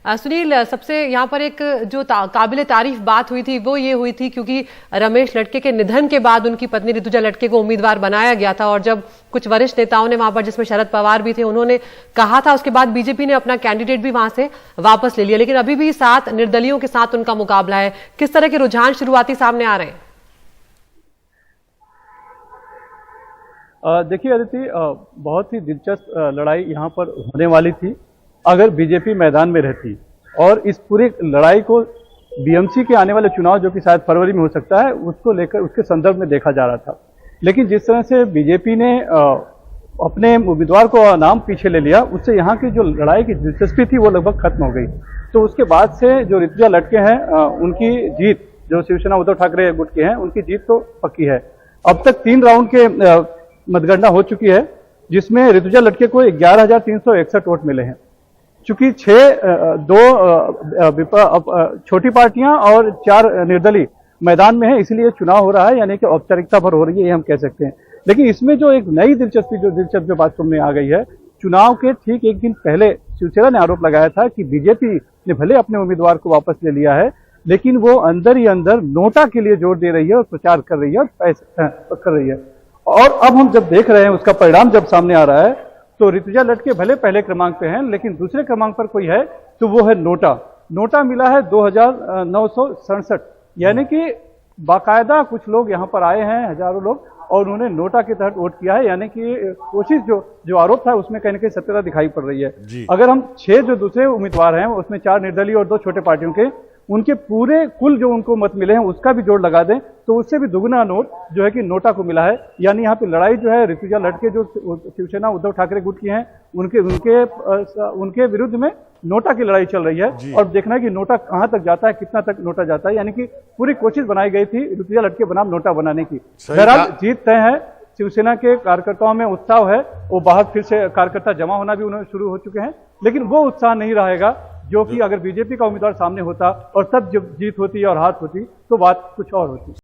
सुनील, सबसे यहाँ पर एक जो काबिले तारीफ बात हुई थी वो ये हुई थी क्योंकि रमेश लटके के निधन के बाद उनकी पत्नी ऋतुजा लटके को उम्मीदवार बनाया गया था और जब कुछ वरिष्ठ नेताओं ने वहां पर, जिसमें शरद पवार भी थे, उन्होंने कहा था, उसके बाद बीजेपी ने अपना कैंडिडेट भी वहां से वापस ले लिया, लेकिन अभी भी 7 निर्दलियों के साथ उनका मुकाबला है। किस तरह के रुझान शुरुआती सामने आ रहे हैं? देखिए अदिति, बहुत ही दिलचस्प लड़ाई यहाँ पर होने वाली थी अगर बीजेपी मैदान में रहती, और इस पूरी लड़ाई को बीएमसी के आने वाले चुनाव जो कि शायद फरवरी में हो सकता है उसको लेकर, उसके संदर्भ में देखा जा रहा था। लेकिन जिस तरह से बीजेपी ने अपने उम्मीदवार को नाम पीछे ले लिया, उससे यहाँ की जो लड़ाई की दिलचस्पी थी वो लगभग खत्म हो गई। तो उसके बाद से जो ऋतुजा लटके हैं उनकी जीत, जो शिवसेना उद्धव ठाकरे गुट के हैं, उनकी जीत तो पक्की है। अब तक 3 राउंड के मतगणना हो चुकी है, जिसमें ऋतुजा लटके को 11,361 वोट मिले हैं। चूंकि 2 छोटी पार्टियां और 4 निर्दलीय मैदान में है, इसलिए चुनाव हो रहा है, यानी कि औपचारिकता भर हो रही है, ये हम कह सकते हैं। लेकिन इसमें जो एक नई दिलचस्प जो बात सामने आ गई है, चुनाव के ठीक एक दिन पहले शिवसेना ने आरोप लगाया था कि बीजेपी ने भले अपने उम्मीदवार को वापस ले लिया है, लेकिन वो अंदर ही अंदर नोटा के लिए जोर दे रही है और प्रचार कर रही है और पैसे कर रही है। और अब हम जब देख रहे हैं उसका परिणाम जब सामने आ रहा है, तो ऋतुजा लटके भले पहले क्रमांक पे हैं, लेकिन दूसरे क्रमांक पर कोई है तो वो है नोटा। नोटा मिला है 2,967, यानी कि बाकायदा कुछ लोग यहाँ पर आए हैं, हजारों लोग, और उन्होंने नोटा के तहत वोट किया है। यानी कि कोशिश जो आरोप था उसमें कहीं ना कहीं सत्यता दिखाई पड़ रही है। अगर हम 6 जो दूसरे उम्मीदवार हैं, उसमें 4 निर्दलीय और 2 छोटे पार्टियों के, उनके पूरे कुल जो उनको मत मिले हैं उसका भी जोड़ लगा दें तो उससे भी दुगना नोट जो है कि नोटा को मिला है। यानी यहाँ पे लड़ाई जो है ऋतुजा लटके जो शिवसेना उद्धव ठाकरे गुट की हैं, उनके विरुद्ध में नोटा की लड़ाई चल रही है। और देखना है कि नोटा कहां तक जाता है, कितना तक नोटा जाता है। यानी कि पूरी कोशिश बनाई गई थी ऋतुजा लटके बनाम नोटा बनाने की। बहरहाल जीत तय है। शिवसेना के कार्यकर्ताओं में उत्साह है, वो बाहर फिर से कार्यकर्ता जमा होना भी उन्हें शुरू हो चुके हैं, लेकिन वो उत्साह नहीं रहेगा जो कि अगर बीजेपी का उम्मीदवार सामने होता और तब जब जीत होती और हाथ होती तो बात कुछ और होती।